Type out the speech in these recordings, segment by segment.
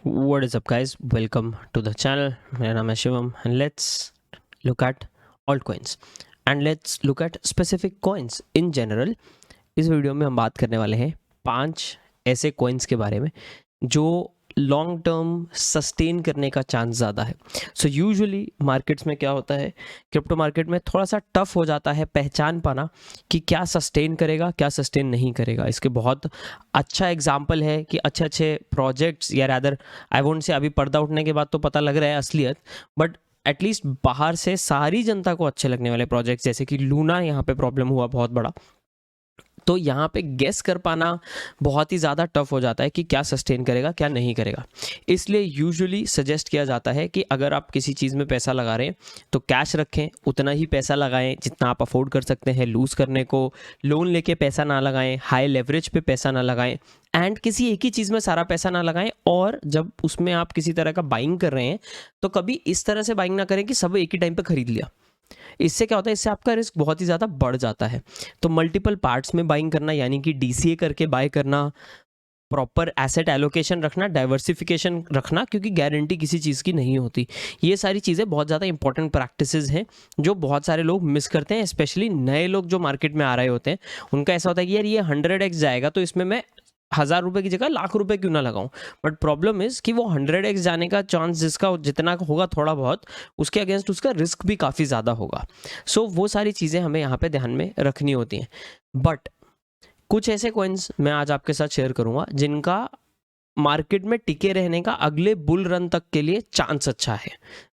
What is up guys, welcome to the channel. मेरा नाम है Shivam and let's look at altcoins and let's look at specific coins in general. इस video में हम बात करने वाले हैं 5 ऐसे coins के बारे में जो लॉन्ग टर्म सस्टेन करने का चांस ज़्यादा है. सो यूजुअली मार्केट्स में क्या होता है, क्रिप्टो मार्केट में थोड़ा सा टफ हो जाता है पहचान पाना कि क्या सस्टेन करेगा क्या सस्टेन नहीं करेगा. इसके बहुत अच्छा एग्जाम्पल है कि अच्छे अच्छे प्रोजेक्ट्स या रैदर आई वोंट से अभी पर्दा उठने के बाद तो पता लग रहा है असलियत, बट एटलीस्ट बाहर से सारी जनता को अच्छे लगने वाले प्रोजेक्ट्स जैसे कि लूना, यहाँ पे प्रॉब्लम हुआ बहुत बड़ा. तो यहाँ पे गेस कर पाना बहुत ही ज़्यादा टफ हो जाता है कि क्या सस्टेन करेगा क्या नहीं करेगा. इसलिए यूजुअली सजेस्ट किया जाता है कि अगर आप किसी चीज़ में पैसा लगा रहे हैं तो कैश रखें, उतना ही पैसा लगाएं जितना आप अफोर्ड कर सकते हैं लूज़ करने को. लोन लेके पैसा ना लगाएं, हाई लेवरेज पे पैसा ना लगाएं एंड किसी एक ही चीज़ में सारा पैसा ना लगाएं. और जब उसमें आप किसी तरह का बाइंग कर रहे हैं तो कभी इस तरह से बाइंग ना करें कि सब एक ही टाइम पे खरीद लिया. इससे क्या होता है, इससे आपका रिस्क बहुत ही ज़्यादा बढ़ जाता है. तो मल्टीपल पार्ट्स में बाइंग करना, यानी कि डीसीए करके बाय करना, प्रॉपर एसेट एलोकेशन रखना, डाइवर्सिफिकेशन रखना, क्योंकि गारंटी किसी चीज़ की नहीं होती. ये सारी चीज़ें बहुत ज़्यादा इंपॉर्टेंट प्रैक्टिसेस हैं जो बहुत सारे लोग मिस करते हैं. स्पेशली नए लोग जो मार्केट में आ रहे होते हैं उनका ऐसा होता है कि यार ये 100x जाएगा तो इसमें मैं 1000 रुपये की जगह लाख रुपए क्यों ना लगाऊं. बट प्रॉब्लम इज़ कि वो 100x जाने का चांस जिसका जितना होगा थोड़ा बहुत, उसके अगेंस्ट उसका रिस्क भी काफ़ी ज़्यादा होगा. सो वो सारी चीज़ें हमें यहाँ पे ध्यान में रखनी होती हैं. बट कुछ ऐसे कॉइन्स मैं आज आपके साथ शेयर करूँगा जिनका मार्केट में टिके रहने का अगले बुल रन तक के लिए चांस अच्छा है.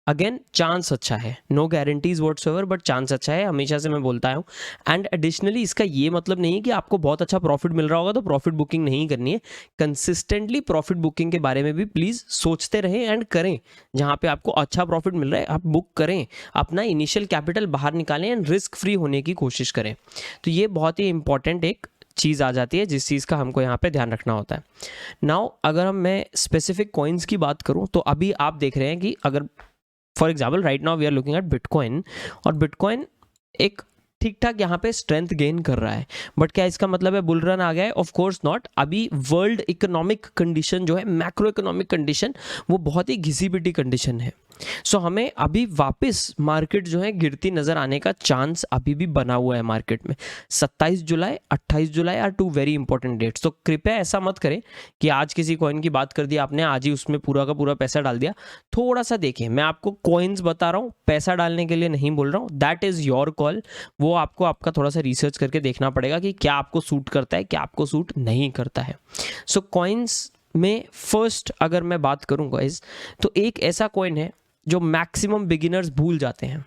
अगेन चांस अच्छा है, no guarantees whatsoever, but chance अच्छा है, हमेशा से मैं बोलता हूँ. एंड एडिशनली इसका ये मतलब नहीं है कि आपको बहुत अच्छा प्रॉफिट मिल रहा होगा तो प्रॉफिट बुकिंग नहीं करनी है. कंसिस्टेंटली प्रॉफिट बुकिंग के बारे में भी प्लीज़ सोचते रहें एंड करें. जहाँ पे आपको अच्छा प्रॉफिट मिल रहा है आप बुक करें, अपना इनिशियल कैपिटल बाहर निकालें एंड रिस्क फ्री होने की कोशिश करें. तो ये बहुत ही इंपॉर्टेंट एक चीज़ आ जाती है जिस चीज़ का हमको यहाँ पे ध्यान रखना होता है. नाउ अगर मैं स्पेसिफिक कॉइन्स की बात करूँ तो अभी आप देख रहे हैं कि अगर for example right now we are looking at Bitcoin, और बिटकॉइन एक ठीक ठाक यहाँ पे स्ट्रेंथ गेन कर रहा है. बट क्या इसका मतलब है बुल रन आ गया है? Of course not. अभी वर्ल्ड इकोनॉमिक कंडीशन जो है, मैक्रो इकोनॉमिक कंडीशन, वो बहुत ही घिसी पिटी कंडीशन है. सो हमें अभी वापस मार्केट जो है गिरती नज़र आने का चांस अभी भी बना हुआ है मार्केट में. 27 जुलाई 28 जुलाई आर 2 वेरी इंपॉर्टेंट डेट्स. तो कृपया ऐसा मत करें कि आज किसी कॉइन की बात कर दी आपने, आज ही उसमें पूरा का पूरा पैसा डाल दिया. थोड़ा सा देखें, मैं आपको कॉइन्स बता रहा हूँ, पैसा डालने के लिए नहीं बोल रहा हूँ. That is your call. वो आपको आपका थोड़ा सा रिसर्च करके देखना पड़ेगा कि क्या आपको सूट करता है क्या आपको सूट नहीं करता है. सो कॉइन्स में फर्स्ट अगर मैं बात करूँ गाइस, तो एक ऐसा कॉइन है जो मैक्सिमम बिगिनर्स भूल जाते हैं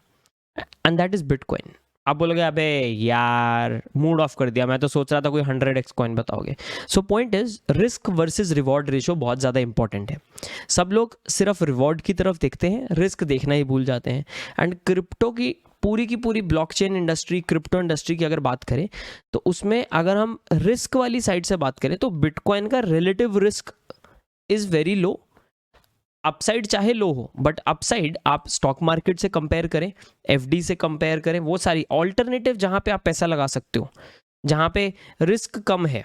एंड दैट इज बिटकॉइन. आप बोलोगे अबे यार मूड ऑफ कर दिया, मैं तो सोच रहा था कोई 100x कॉइन बताओगे. So point is risk versus reward ratio बहुत ज़्यादा इंपॉर्टेंट है. सब लोग सिर्फ रिवॉर्ड की तरफ देखते हैं, रिस्क देखना ही भूल जाते हैं. एंड क्रिप्टो की पूरी ब्लॉकचेन इंडस्ट्री, क्रिप्टो इंडस्ट्री की अगर बात करें तो उसमें अगर हम रिस्क वाली साइड से बात करें तो बिटकॉइन का relative risk is very low. Upside चाहे लो हो, बट अपसाइड आप स्टॉक मार्केट से कंपेयर करें, एफडी से कंपेयर करें, वो सारी ऑल्टरनेटिव जहां पे आप पैसा लगा सकते हो, जहां पे रिस्क कम है.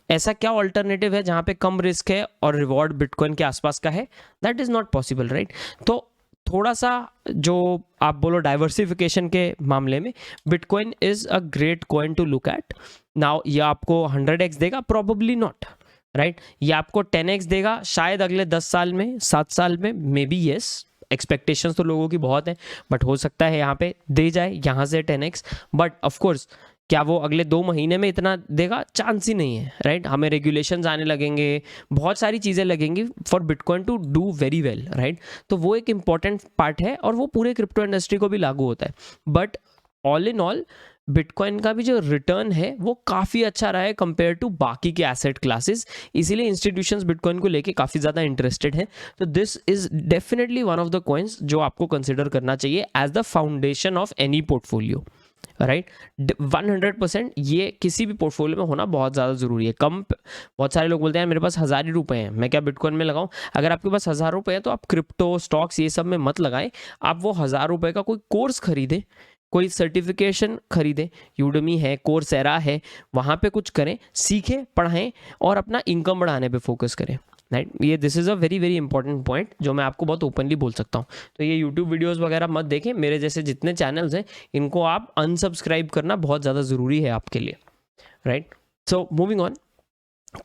ऐसा क्या ऑल्टरनेटिव है जहां पे कम रिस्क है और रिवॉर्ड बिटकॉइन के आसपास का है? That is not possible, right. तो थोड़ा सा जो आप बोलो डाइवर्सिफिकेशन के मामले में Bitcoin is a great coin to look at. Now ये आपको 100x देगा? Probably not, right. ये आपको 10x देगा शायद अगले 10 साल में, 7 साल में, मे बी येस. एक्सपेक्टेशंस तो लोगों की बहुत है, बट हो सकता है यहाँ पे दे जाए यहाँ से 10x. बट ऑफकोर्स क्या वो अगले 2 महीने में इतना देगा? चांस ही नहीं है, राइट. हमें रेगुलेशंस आने लगेंगे, बहुत सारी चीज़ें लगेंगी for Bitcoin to do very well, right. तो वो एक इंपॉर्टेंट पार्ट है और वो पूरे क्रिप्टो इंडस्ट्री को भी लागू होता है. But all in all bitcoin का भी जो रिटर्न है वो काफ़ी अच्छा रहा है कंपेयर टू बाकी के एसेट क्लासेस. इसीलिए इंस्टीट्यूशंस बिटकॉइन को लेके काफ़ी ज़्यादा इंटरेस्टेड हैं. तो this is definitely one of the coins जो आपको कंसिडर करना चाहिए as the foundation of any portfolio, right. 100% ये किसी भी पोर्टफोलियो में होना बहुत ज़्यादा ज़रूरी है. बहुत सारे लोग बोलते हैं मेरे पास 1000 ही रुपये हैं, मैं क्या बिटकॉइन में लगाऊं? अगर आपके पास 1000 रुपये हैं तो आप क्रिप्टो, स्टॉक्स ये सब में मत लगाएं. आप वो 1000 रुपये का कोई कोर्स खरीदें, कोई सर्टिफिकेशन खरीदें. यूडमी है, कोर्सेरा है, वहाँ पे कुछ करें, सीखें, पढ़ाएं और अपना इनकम बढ़ाने पे फोकस करें. राइट। ये this is a very very important point जो मैं आपको बहुत ओपनली बोल सकता हूँ। तो ये यूट्यूब वीडियोस वगैरह मत देखें, मेरे जैसे जितने चैनल्स हैं इनको आप अनसब्सक्राइब करना बहुत ज़्यादा ज़रूरी है आपके लिए, right. So moving on,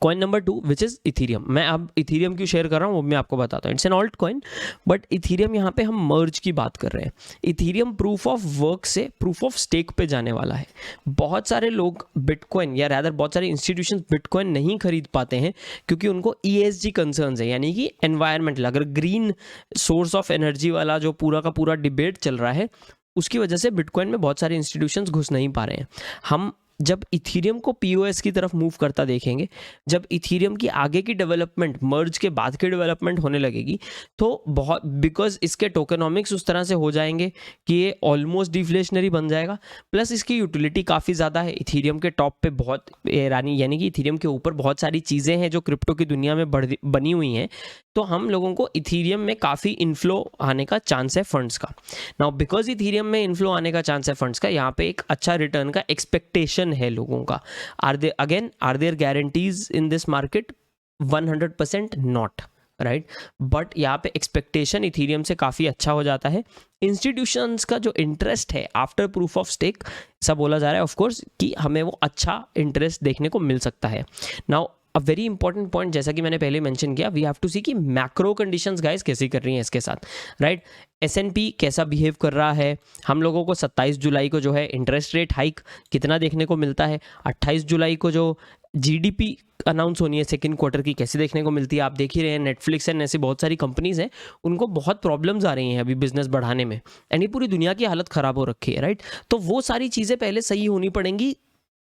coin number 2 which is Ethereum. मैं अब इथीरियम क्यों शेयर कर रहा हूँ वो मैं आपको बताता हूँ। It's an alt coin, but Ethereum यहाँ पे हम मर्ज की बात कर रहे हैं। इथीरियम प्रूफ ऑफ वर्क से प्रूफ ऑफ स्टेक पे जाने वाला है। बहुत सारे लोग बिटकॉइन या रैदर बहुत सारे इंस्टीट्यूशंस बिटकॉइन नहीं खरीद पाते हैं क्योंकि उनको ESG कंसर्न्स है, यानी कि एनवायरमेंटल, अगर ग्रीन सोर्स ऑफ एनर्जी वाला जो पूरा का पूरा डिबेट चल रहा है उसकी वजह से बिटकॉइन में बहुत सारे इंस्टीट्यूशंस घुस नहीं पा रहे हैं। हम जब इथीरियम को POS की तरफ मूव करता देखेंगे, जब इथीरियम की आगे की डेवलपमेंट मर्ज के बाद की डेवलपमेंट होने लगेगी, तो बहुत बिकॉज इसके टोकेनॉमिक्स उस तरह से हो जाएंगे कि ये ऑलमोस्ट डिफ्लेशनरी बन जाएगा, प्लस इसकी यूटिलिटी काफ़ी ज़्यादा है। इथीरियम के टॉप पे बहुत यानी कि इथीरियम के ऊपर बहुत सारी चीज़ें हैं जो क्रिप्टो की दुनिया में बनी हुई हैं, तो हम लोगों को इथीरियम में काफ़ी इन्फ्लो आने का चांस है फंड्स का। नाउ बिकॉज इथीरियम में इन्फ्लो आने का चांस है फंड्स का, यहाँ पे एक अच्छा रिटर्न का एक्सपेक्टेशन है लोगों का। Are there guarantees in this market? 100% not, right. But यहाँ पे एक्सपेक्टेशन इथीरियम से काफ़ी अच्छा हो जाता है। इंस्टीट्यूशंस का जो इंटरेस्ट है आफ्टर प्रूफ ऑफ स्टेक, ऐसा बोला जा रहा है ऑफ कोर्स कि हमें वो अच्छा इंटरेस्ट देखने को मिल सकता है। Now a very important point, जैसा कि मैंने पहले मेंशन किया, वी हैव टू सी कि मैक्रो कंडीशंस गाइस कैसी कर रही हैं इसके साथ, राइट। S&P कैसा बिहेव कर रहा है, हम लोगों को 27 जुलाई को जो है इंटरेस्ट रेट हाइक कितना देखने को मिलता है, 28 जुलाई को जो GDP अनाउंस होनी है सेकंड क्वार्टर की कैसे देखने को मिलती है। आप देख ही रहे हैं नेटफ्लिक्स एंड ऐसी बहुत सारी कंपनीज हैं, उनको बहुत प्रॉब्लम्स आ रही हैं अभी बिजनेस बढ़ाने में, एंड ये पूरी दुनिया की हालत ख़राब हो रखी है, राइट। तो वो सारी चीज़ें पहले सही होनी पड़ेंगी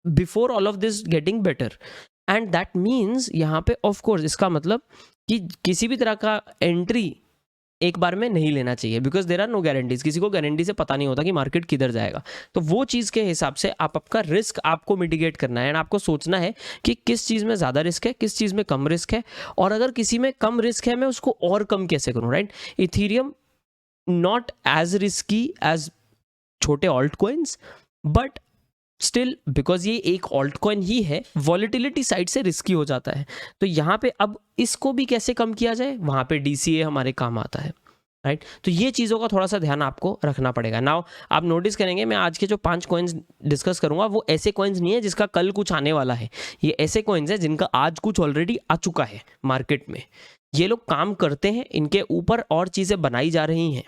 before all of this getting better, and that means यहाँ पे ऑफ कोर्स इसका मतलब कि किसी भी तरह का एंट्री एक बार में नहीं लेना चाहिए, because there are no guarantees. किसी को गारंटी से पता नहीं होता कि मार्केट किधर जाएगा, तो वो चीज़ के हिसाब से आपका रिस्क आपको मिटिगेट करना है, एंड आपको सोचना है कि किस चीज़ में ज़्यादा रिस्क है, किस चीज़ में कम रिस्क है, और अगर किसी में कम रिस्क है मैं उसको और कम कैसे करूँ, right. Ethereum not as risky as छोटे alt coins, but still because ये एक ऑल्ट कॉइन ही है, वॉलिटिलिटी साइड से रिस्की हो जाता है। तो यहाँ पे अब इसको भी कैसे कम किया जाए, वहाँ पे DCA हमारे काम आता है, राइट। तो ये चीज़ों का थोड़ा सा ध्यान आपको रखना पड़ेगा। नाउ आप नोटिस करेंगे मैं आज के जो 5 कॉइन्स डिस्कस करूँगा वो ऐसे कॉइन्स नहीं है जिसका कल कुछ आने वाला है, ये ऐसे कॉइन्स हैं जिनका आज कुछ ऑलरेडी आ चुका है मार्केट में। ये लोग काम करते हैं, इनके ऊपर और चीज़ें बनाई जा रही हैं,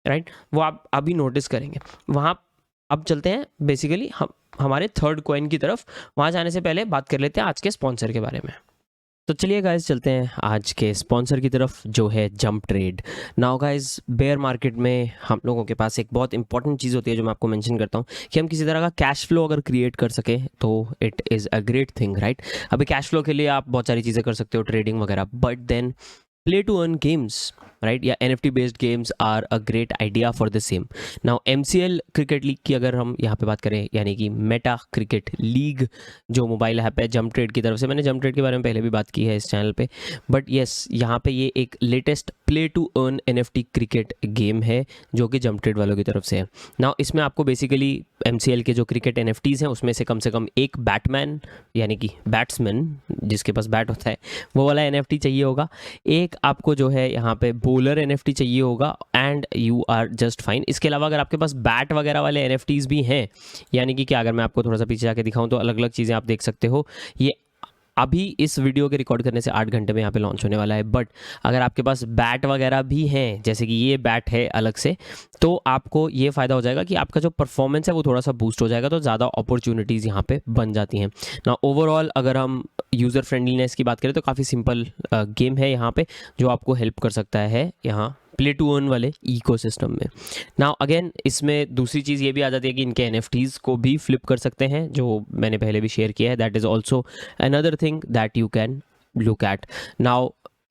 राइट। वो आप अभी नोटिस करेंगे। वहाँ अब चलते हैं बेसिकली हम हमारे थर्ड कॉइन की तरफ। वहाँ जाने से पहले बात कर लेते हैं आज के स्पॉन्सर के बारे में। तो चलिए गाइस चलते हैं आज के स्पॉन्सर की तरफ जो है Jump Trade. Now guys bear market में हम लोगों के पास एक बहुत इंपॉर्टेंट चीज़ होती है जो मैं आपको मेंशन करता हूँ कि हम किसी तरह का कैश फ्लो अगर क्रिएट कर सके तो it is a great thing, right. अभी कैश फ्लो के लिए आप बहुत सारी चीज़ें कर सकते हो, ट्रेडिंग वगैरह, but then play to earn games, right, या NFT based games are a great idea for the same. Now MCL cricket league की अगर हम यहाँ पे बात करें, यानी कि मेटा क्रिकेट लीग जो मोबाइल ऐप है जंप ट्रेड की तरफ से, मैंने जंप ट्रेड के बारे में पहले भी बात की है इस चैनल पे, बट येस यहाँ पे ये एक latest play to earn NFT cricket game है जो कि जंप ट्रेड वालों की तरफ से है। नाउ इसमें आपको बेसिकली MCL के जो क्रिकेट NFTs हैं उसमें से कम एक बैटमैन यानी कि बैट्समैन जिसके पास बैट होता है वो वाला NFT चाहिए होगा, एक आपको जो है यहाँ पे बॉलर NFT चाहिए होगा, and you are just fine. इसके अलावा अगर आपके पास बैट वगैरह वाले NFTs भी हैं, यानी कि क्या, अगर मैं आपको थोड़ा सा पीछे जाके दिखाऊं तो अलग अलग चीज़ें आप देख सकते हो। ये अभी इस वीडियो के रिकॉर्ड करने से 8 घंटे में यहाँ पे लॉन्च होने वाला है, बट अगर आपके पास बैट वगैरह भी हैं, जैसे कि ये बैट है अलग से, तो आपको ये फ़ायदा हो जाएगा कि आपका जो परफॉर्मेंस है वो थोड़ा सा बूस्ट हो जाएगा, तो ज़्यादा अपॉर्चुनिटीज़ यहाँ पे बन जाती हैं ना। ओवरऑल अगर हम यूज़र फ्रेंडलीनेस की बात करें तो काफ़ी सिंपल गेम है यहाँ पे जो आपको हेल्प कर सकता है यहाँ प्ले टू अर्न वाले इकोसिस्टम में। नाउ अगेन इसमें दूसरी चीज़ ये भी आ जाती है कि इनके NFTs को भी फ्लिप कर सकते हैं, जो मैंने पहले भी शेयर किया है। That is also another thing that you can look at. Now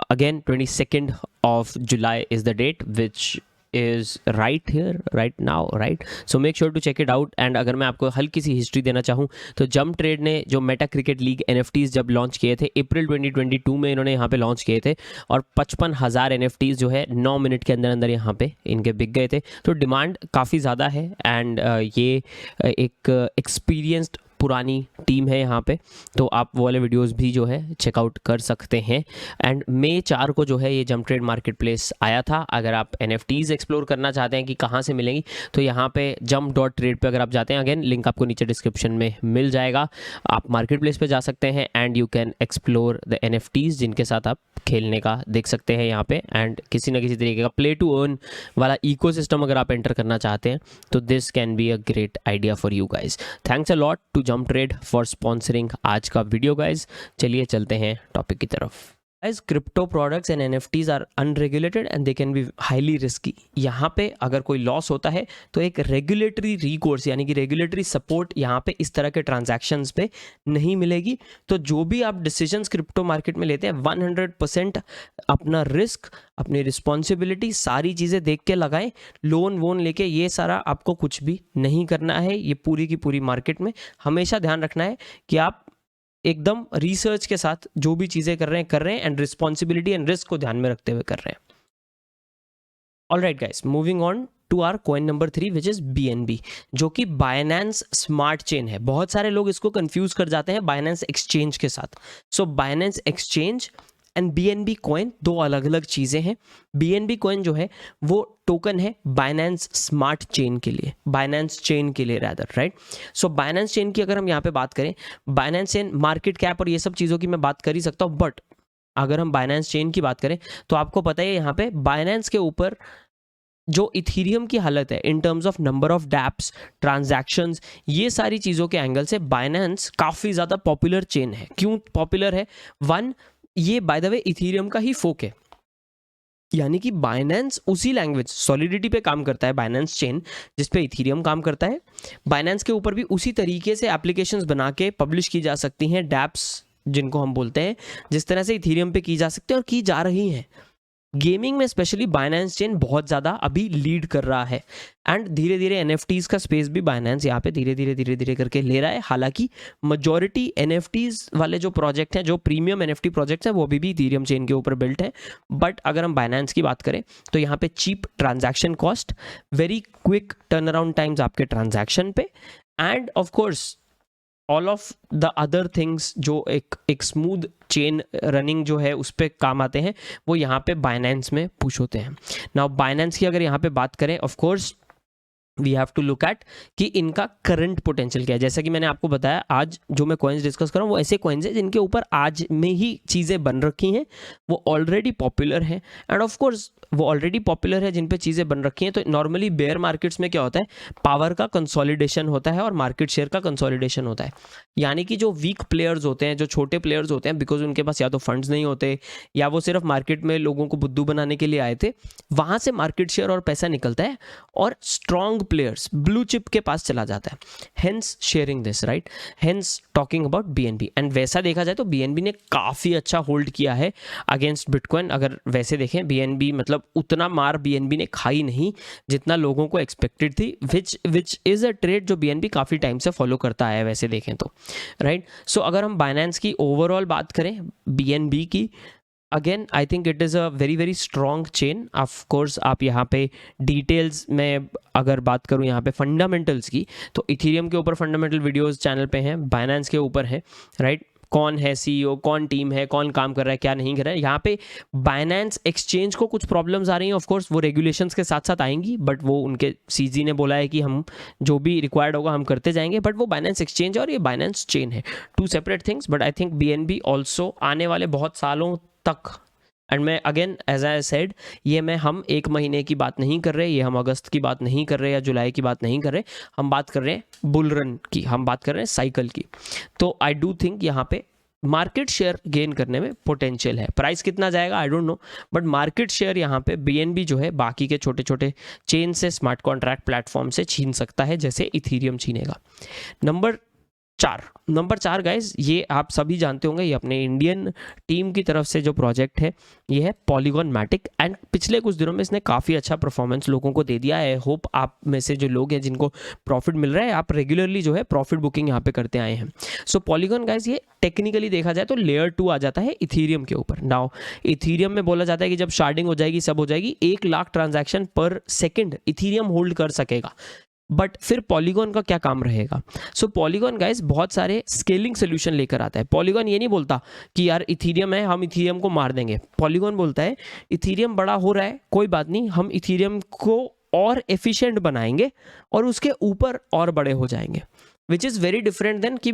again 22nd of July is the date which is right here right now, right, so make sure to check it out। and अगर मैं आपको हल्की सी history देना चाहूँ तो jump trade ने जो Meta cricket league NFTs जब लॉन्च किए थे अप्रैल 2022 में इन्होंने यहाँ पे लॉन्च किए थे, और 55,000 NFTs जो है 9 मिनट के अंदर अंदर यहाँ पे इनके बिक गए थे। तो डिमांड काफ़ी ज़्यादा है, एंड ये एक एक्सपीरियंस्ड पुरानी टीम है यहाँ पे, तो आप वो वाले वीडियोस भी जो है चेकआउट कर सकते हैं। एंड मई 4 को जो है ये जंप ट्रेड मार्केट प्लेस आया था। अगर आप NFTs एक्सप्लोर करना चाहते हैं कि कहाँ से मिलेंगी, तो यहाँ पे jump.trade पे अगर आप जाते हैं, अगेन लिंक आपको नीचे डिस्क्रिप्शन में मिल जाएगा, आप मार्केट प्लेस पे जा सकते हैं and you can explore the NFTs जिनके साथ आप खेलने का देख सकते हैं यहाँ पे। एंड किसी ना किसी तरीके का प्ले टू अर्न वाला इकोसिस्टम अगर आप एंटर करना चाहते हैं तो this can be a great idea for you guys. Thanks a lot to Jump Trade for sponsoring आज का वीडियो गाइज। चलिए चलते हैं टॉपिक की तरफ। As crypto products and NFTs are unregulated and they can be highly risky। यहाँ पे अगर कोई लॉस होता है तो एक रेगुलेटरी रिकोर्स यानी कि रेगुलेटरी सपोर्ट यहाँ पे इस तरह के ट्रांजैक्शंस पे नहीं मिलेगी। तो जो भी आप डिसीजंस क्रिप्टो मार्केट में लेते हैं 100% अपना रिस्क, अपनी रिस्पॉन्सिबिलिटी सारी चीज़ें देख के लगाएं। लोन वोन लेके ये सारा आपको कुछ भी नहीं करना है। ये पूरी की पूरी मार्केट में हमेशा ध्यान रखना है कि आप एकदम रिसर्च के साथ जो भी चीज़ें कर रहे हैं एंड रिस्पॉन्सिबिलिटी एंड रिस्क को ध्यान में रखते हुए कर रहे हैं। Alright guys, moving on to our coin number 3 which is BNB, जो कि बाइनेंस स्मार्ट चेन है। बहुत सारे लोग इसको कंफ्यूज कर जाते हैं बाइनेंस एक्सचेंज के साथ। So Binance exchange and BNB coin दो अलग अलग चीज़ें हैं। BNB कॉइन जो है वो टोकन है बाइनेंस स्मार्ट चेन के लिए, बाइनेंस चेन के लिए रैदर, राइट। सो बाइनेंस चेन की अगर हम यहाँ पे बात करें, बाइनेंस चेन मार्केट कैप और ये सब चीज़ों की मैं बात कर ही सकता हूँ, बट अगर हम बाइनेंस चेन की बात करें तो आपको पता है यहाँ पे बाइनेंस के ऊपर जो इथीरियम की हालत है in terms of number of dapps, transactions, ये सारी चीज़ों के एंगल से बाइनेंस काफ़ी ज़्यादा पॉपुलर चेन है। क्यों पॉपुलर है? वन, ये बाय द वे इथीरियम का ही फोक है, यानी कि बाइनेंस उसी लैंग्वेज सॉलिडिटी पे काम करता है, बाइनेंस चेन जिस पे इथीरियम काम करता है। बाइनेंस के ऊपर भी उसी तरीके से एप्लीकेशंस बना के पब्लिश की जा सकती हैं, डैप्स जिनको हम बोलते हैं, जिस तरह से इथीरियम पे की जा सकती है और की जा रही हैं। गेमिंग में स्पेशली बाइनेंस चेन बहुत ज़्यादा अभी लीड कर रहा है एंड धीरे धीरे NFTs का स्पेस भी बाइनेंस यहाँ पे धीरे धीरे करके ले रहा है। हालांकि मेजॉरिटी NFTs वाले जो प्रोजेक्ट हैं, जो प्रीमियम NFT प्रोजेक्ट्स हैं, वो अभी भी इथीरियम चेन के ऊपर बिल्ट है। बट अगर हम बाइनेंस की बात करें तो यहाँ पे cheap transaction cost, very quick turn around times आपके ट्रांजैक्शन पे, and of course all of the other things जो एक स्मूथ चेन रनिंग जो है उस पर काम आते हैं, वो यहाँ पे बाइनेंस में पुश होते हैं। नाउ बाइनेंस की अगर यहाँ पे बात करें, of course we have to look at कि इनका करंट पोटेंशियल क्या है। जैसा कि मैंने आपको बताया, आज जो मैं कॉइन्स डिस्कस कर रहा हूँ वो ऐसे कॉइन्स हैं जिनके ऊपर आज में ही चीज़ें बन रखी हैं, वो ऑलरेडी पॉपुलर हैं एंड ऑफ कोर्स वो ऑलरेडी पॉपुलर है जिन पे चीज़ें बन रखी हैं। तो नॉर्मली बेयर मार्केट्स में क्या होता है, पावर का कंसोलिडेशन होता है और मार्केट शेयर का कंसोलिडेशन होता है। यानी कि जो वीक प्लेयर्स होते हैं, जो छोटे प्लेयर्स होते हैं, बिकॉज उनके पास या तो फंड्स नहीं होते या वो सिर्फ मार्केट में लोगों को बुद्धू बनाने के लिए आए थे, वहाँ से मार्केट शेयर और पैसा निकलता है और स्ट्रॉन्ग प्लेयर्स ब्लू चिप के पास चला जाता है। Hence sharing this, right, hence talking about BNB। And वैसा देखा जाए तो BNB ने काफ़ी अच्छा होल्ड किया है अगेंस्ट बिटकॉइन। अगर वैसे देखें, BNB मतलब उतना मार BNB ने खाई नहीं जितना लोगों को एक्सपेक्टेड थी, विच इज़ अ ट्रेड जो BNB काफ़ी टाइम से फॉलो करता है वैसे देखें तो, राइट। सो अगर हम बाइनेंस की ओवरऑल बात करें BNB की, again I think it is a very strong chain. Of course आप यहाँ पे डिटेल्स में अगर बात करूँ यहाँ पे फंडामेंटल्स की, तो इथीरियम के ऊपर फंडामेंटल वीडियोस चैनल पे हैं, बाइनेंस के ऊपर है, राइट। कौन है CEO, कौन टीम है, कौन काम कर रहा है, क्या नहीं कर रहा है। यहाँ पे बाइनेंस एक्सचेंज को कुछ प्रॉब्लम्स आ रही हैं, ऑफ कोर्स वो रेगुलेशंस के साथ साथ आएंगी, बट वो उनके CG ने बोला है कि हम जो भी रिक्वायर्ड होगा हम करते जाएंगे। बट वो बाइनेंस एक्सचेंज और ये बाइनेंस चेन है, two separate things. But I think BNB also आने वाले बहुत सालों तक, एंड मैं अगेन एज आई सेड, ये हम एक महीने की बात नहीं कर रहे, ये हम अगस्त की बात नहीं कर रहे या जुलाई की बात नहीं कर रहे, हम बात कर रहे हैं बुल रन की, हम बात कर रहे हैं साइकिल की। तो आई डू थिंक यहाँ पे मार्केट शेयर गेन करने में पोटेंशियल है। प्राइस कितना जाएगा I don't know, but market share यहाँ पे BNB जो है बाकी के छोटे छोटे चेन से, स्मार्ट कॉन्ट्रैक्ट प्लेटफॉर्म से छीन सकता है, जैसे इथीरियम छीनेगा। नंबर 4 गाइज, ये आप सभी जानते होंगे, ये अपने इंडियन टीम की तरफ से जो प्रोजेक्ट है ये है पॉलीगॉन मैटिक। एंड पिछले कुछ दिनों में इसने काफ़ी अच्छा परफॉर्मेंस लोगों को दे दिया है। होप आप में से जो लोग हैं जिनको प्रॉफिट मिल रहा है, आप रेगुलरली जो है प्रॉफिट बुकिंग यहाँ पे करते आए हैं। सो पॉलीगॉन गाइज, ये टेक्निकली देखा जाए तो लेयर 2 आ जाता है इथीरियम के ऊपर। नाउ इथीरियम में बोला जाता है कि जब शार्डिंग हो जाएगी, सब हो जाएगी, 1 लाख ट्रांजैक्शन पर सेकेंड इथीरियम होल्ड कर सकेगा। बट फिर पॉलीगॉन का क्या काम रहेगा? सो पॉलीगॉन गाइस बहुत सारे स्केलिंग सोल्यूशन लेकर आता है। पॉलीगॉन ये नहीं बोलता कि यार इथीरियम है, हम इथीरियम को मार देंगे। पॉलीगॉन बोलता है इथीरियम बड़ा हो रहा है, कोई बात नहीं, हम इथीरियम को और एफिशिएंट बनाएंगे और उसके ऊपर और बड़े हो जाएंगे, which is very different than कि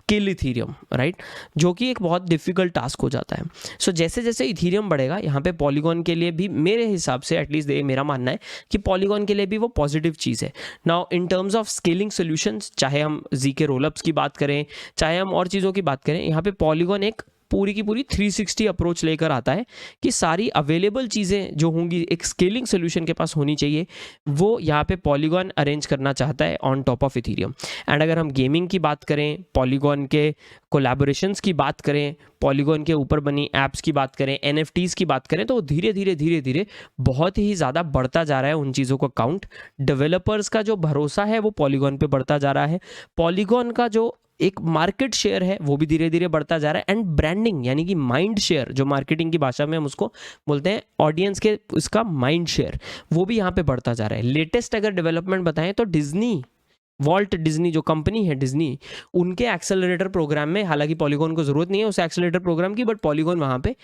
किल इथीरियम, राइट, जो कि एक बहुत डिफिकल्ट टास्क हो जाता है। सो जैसे जैसे इथीरियम बढ़ेगा, यहाँ पे पॉलीगॉन के लिए भी मेरे हिसाब से एटलीस्ट ये मेरा मानना है कि पॉलीगॉन के लिए भी वो पॉजिटिव चीज़ है। Now in terms of scaling solutions, चाहे हम ZK रोलअप्स की बात करें, चाहे हम और चीज़ों की बात करें, यहाँ पे पॉलीगॉन एक पूरी की पूरी 360 अप्रोच लेकर आता है कि सारी अवेलेबल चीज़ें जो होंगी एक स्केलिंग सोल्यूशन के पास होनी चाहिए, वो यहाँ पे पॉलीगॉन अरेंज करना चाहता है on top of Ethereum. And अगर हम गेमिंग की बात करें, पॉलीगॉन के कोलैबोरेशंस की बात करें, पॉलीगॉन के ऊपर बनी ऐप्स की बात करें, NFTs की बात करें, तो धीरे धीरे बहुत ही ज़्यादा बढ़ता जा रहा है उन चीज़ों का काउंट। डेवलपर्स का जो भरोसा है वो पॉलीगॉन पे बढ़ता जा रहा है। पॉलीगॉन का जो एक मार्केट शेयर है वो भी धीरे धीरे बढ़ता जा रहा है। एंड ब्रांडिंग यानी कि माइंड शेयर, जो मार्केटिंग की भाषा में हम उसको बोलते हैं, ऑडियंस के उसका माइंड शेयर, वो भी यहाँ पे बढ़ता जा रहा है। लेटेस्ट अगर डेवलपमेंट बताएं तो वॉल्ट डिज्नी जो कंपनी है डिज्नी, उनके एक्सेलरेटर प्रोग्राम में, हालांकि पॉलीगॉन को जरूरत नहीं है उस एक्सेलरेटर प्रोग्राम की, बट पॉलीगॉन वहाँ पे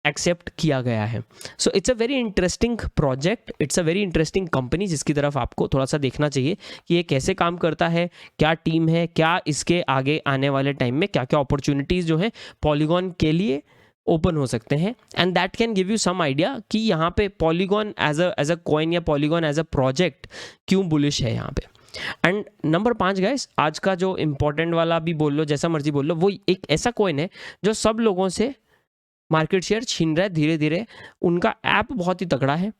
एक्सेप्ट किया गया है। So it's a very interesting project, it's a very interesting company जिसकी तरफ आपको थोड़ा सा देखना चाहिए कि ये कैसे काम करता है, क्या टीम है, क्या इसके आगे आने वाले टाइम में क्या क्या अपॉर्चुनिटीज़ जो है पॉलीगॉन के लिए ओपन हो सकते हैं। And that can give you some idea कि यहाँ पे पॉलीगॉन एज अ कॉइन या पॉलीगॉन एज अ प्रोजेक्ट क्यों बुलिश है यहाँ पे। एंड नंबर 5 गाइस, आज का जो इंपॉर्टेंट वाला भी बोल लो, जैसा मर्जी बोल लो, वो एक ऐसा कॉइन है जो सब लोगों से मार्केट शेयर छीन रहा है धीरे धीरे। उनका ऐप बहुत ही तगड़ा है,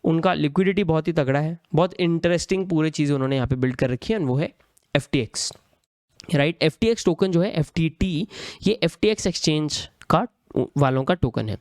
उनका लिक्विडिटी बहुत ही तगड़ा है, बहुत इंटरेस्टिंग पूरी चीज़ उन्होंने यहाँ पे बिल्ड कर रखी है, वो है FTX, राइट। FTX टोकन जो है FTT, ये FTX एक्सचेंज का वालों का टोकन है।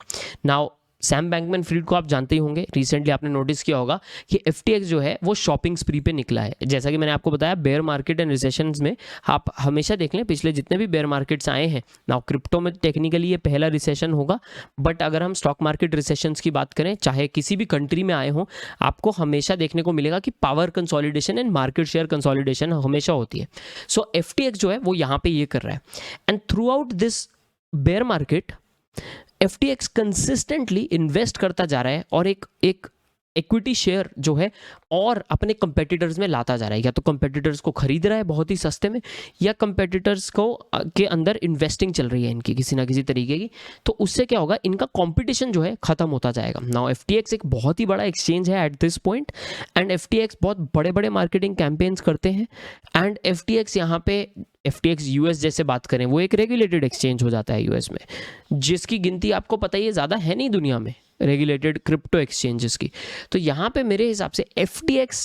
नाउ सैम बैंकमैन-फ्रिड को आप जानते ही होंगे, रिसेंटली आपने नोटिस किया होगा कि FTX जो है वो शॉपिंग स्प्री पे निकला है। जैसा कि मैंने आपको बताया, बेयर मार्केट एंड रिसेशंस में आप हमेशा देख लें, पिछले जितने भी बेयर मार्केट्स आए हैं, नाउ क्रिप्टो में टेक्निकली ये पहला रिसेशन होगा, बट अगर हम स्टॉक मार्केट रिसेशंस की बात करें, चाहे किसी भी कंट्री में आए हों, आपको हमेशा देखने को मिलेगा कि power consolidation and market share consolidation हमेशा होती है। सो FTX जो है वो यहाँ पे ये कर रहा है। And throughout this bear market FTX consistently invest करता जा रहा है और एक इक्विटी शेयर जो है और अपने कंपेटिटर्स में लाता जा रहा है। या तो कंपेटिटर्स को खरीद रहा है बहुत ही सस्ते में, या कंपेटिटर्स को के अंदर इन्वेस्टिंग चल रही है इनकी किसी ना किसी तरीके की। तो उससे क्या होगा, इनका कंपटीशन जो है खत्म होता जाएगा। नाउ FTX एक बहुत ही बड़ा एक्सचेंज है at this point, and FTX बहुत बड़े बड़े मार्केटिंग कैंपेन्स करते हैं। एंड FTX यहाँ पे FTX US जैसे बात करें, वो एक रेगुलेटेड एक्सचेंज हो जाता है US में, जिसकी गिनती आपको पता ही है ज़्यादा है नहीं दुनिया में रेगुलेटेड क्रिप्टो एक्सचेंजेस की। तो यहाँ पे मेरे हिसाब से FTX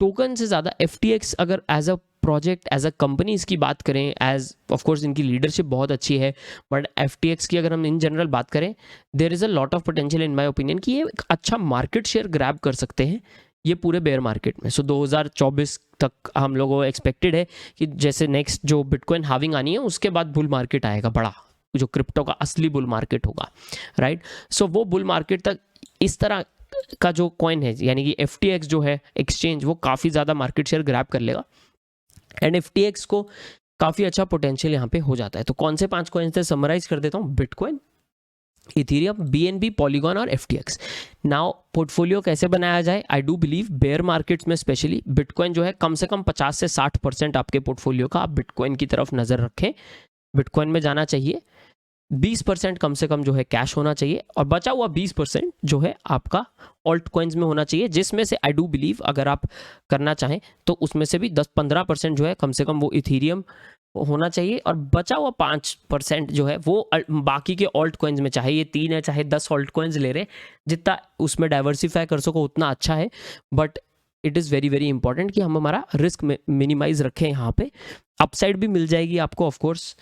टोकन से ज़्यादा FTX अगर as a project, as a company इसकी बात करें, एज ऑफ कोर्स इनकी लीडरशिप बहुत अच्छी है, बट FTX की अगर हम इन जनरल बात करें, there is a lot of potential in my opinion कि ये एक अच्छा मार्केट शेयर ग्रैब कर सकते हैं ये पूरे बेयर मार्केट में। सो 2024 तक हम लोगों को एक्सपेक्टेड है कि जैसे नेक्स्ट जो बिटकॉइन हाविंग आनी है, उसके बाद बुल मार्केट आएगा बड़ा, जो क्रिप्टो का असली बुल मार्केट होगा, राइट। सो वो बुल मार्केट तक इस तरह का जो कॉइन है, यानी कि FTX जो है एक्सचेंज, वो काफ़ी ज़्यादा मार्केट शेयर ग्रैब कर लेगा एंड FTX को काफ़ी अच्छा पोटेंशियल यहाँ पे हो जाता है। तो कौन से 5 कॉइन से समराइज कर देता हूँ, बिटकॉइन, इथीरियम, BNB, पॉलीगॉन और FTX। नाउ पोर्टफोलियो कैसे बनाया जाए, I do believe bear markets में स्पेशली बिटकॉइन जो है कम से कम 50 से 60% आपके पोर्टफोलियो का आप बिटकॉइन की तरफ नज़र रखें, बिटकॉइन में जाना चाहिए। 20% कम से कम जो है कैश होना चाहिए, और बचा हुआ 20% जो है आपका ऑल्ट कॉइन्स में होना चाहिए, जिसमें से आई डू बिलीव अगर आप करना चाहें तो उसमें से भी 10-15% जो है कम से कम वो इथीरियम होना चाहिए, और बचा हुआ 5% जो है वो बाकी के ऑल्ट कॉइन्स में, चाहे ये 3 है चाहे 10 ऑल्ट कॉइन्स ले रहे, जितना उसमें डाइवर्सिफाई कर सको उतना अच्छा है। But it is very very important कि हम हमारा रिस्क मिनिमाइज रखें। यहाँ पे अपसाइड भी मिल जाएगी आपको of course,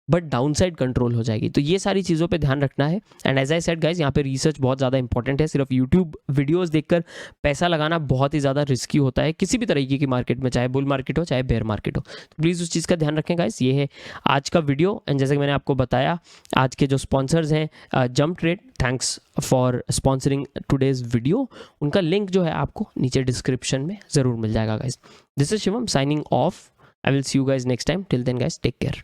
but down side control हो जाएगी। तो ये सारी चीज़ों पे ध्यान रखना है। And as I said guys, यहाँ पे रिसर्च बहुत ज़्यादा इंपॉर्टेंट है। सिर्फ यूट्यूब वीडियोस देखकर पैसा लगाना बहुत ही ज़्यादा रिस्की होता है किसी भी तरीके की मार्केट में, चाहे बुल मार्केट हो चाहे बेयर मार्केट हो। तो प्लीज़ उस चीज़ का ध्यान रखें गाइज। ये है आज का वीडियो। एंड जैसे कि मैंने आपको बताया, आज के जो स्पॉन्सर्स हैं jump trade, thanks for sponsoring today's video. उनका लिंक जो है आपको नीचे डिस्क्रिप्शन में ज़रूर मिल जाएगा guys. This is Shivam signing off. I will see you guys next time. Till then guys, take care.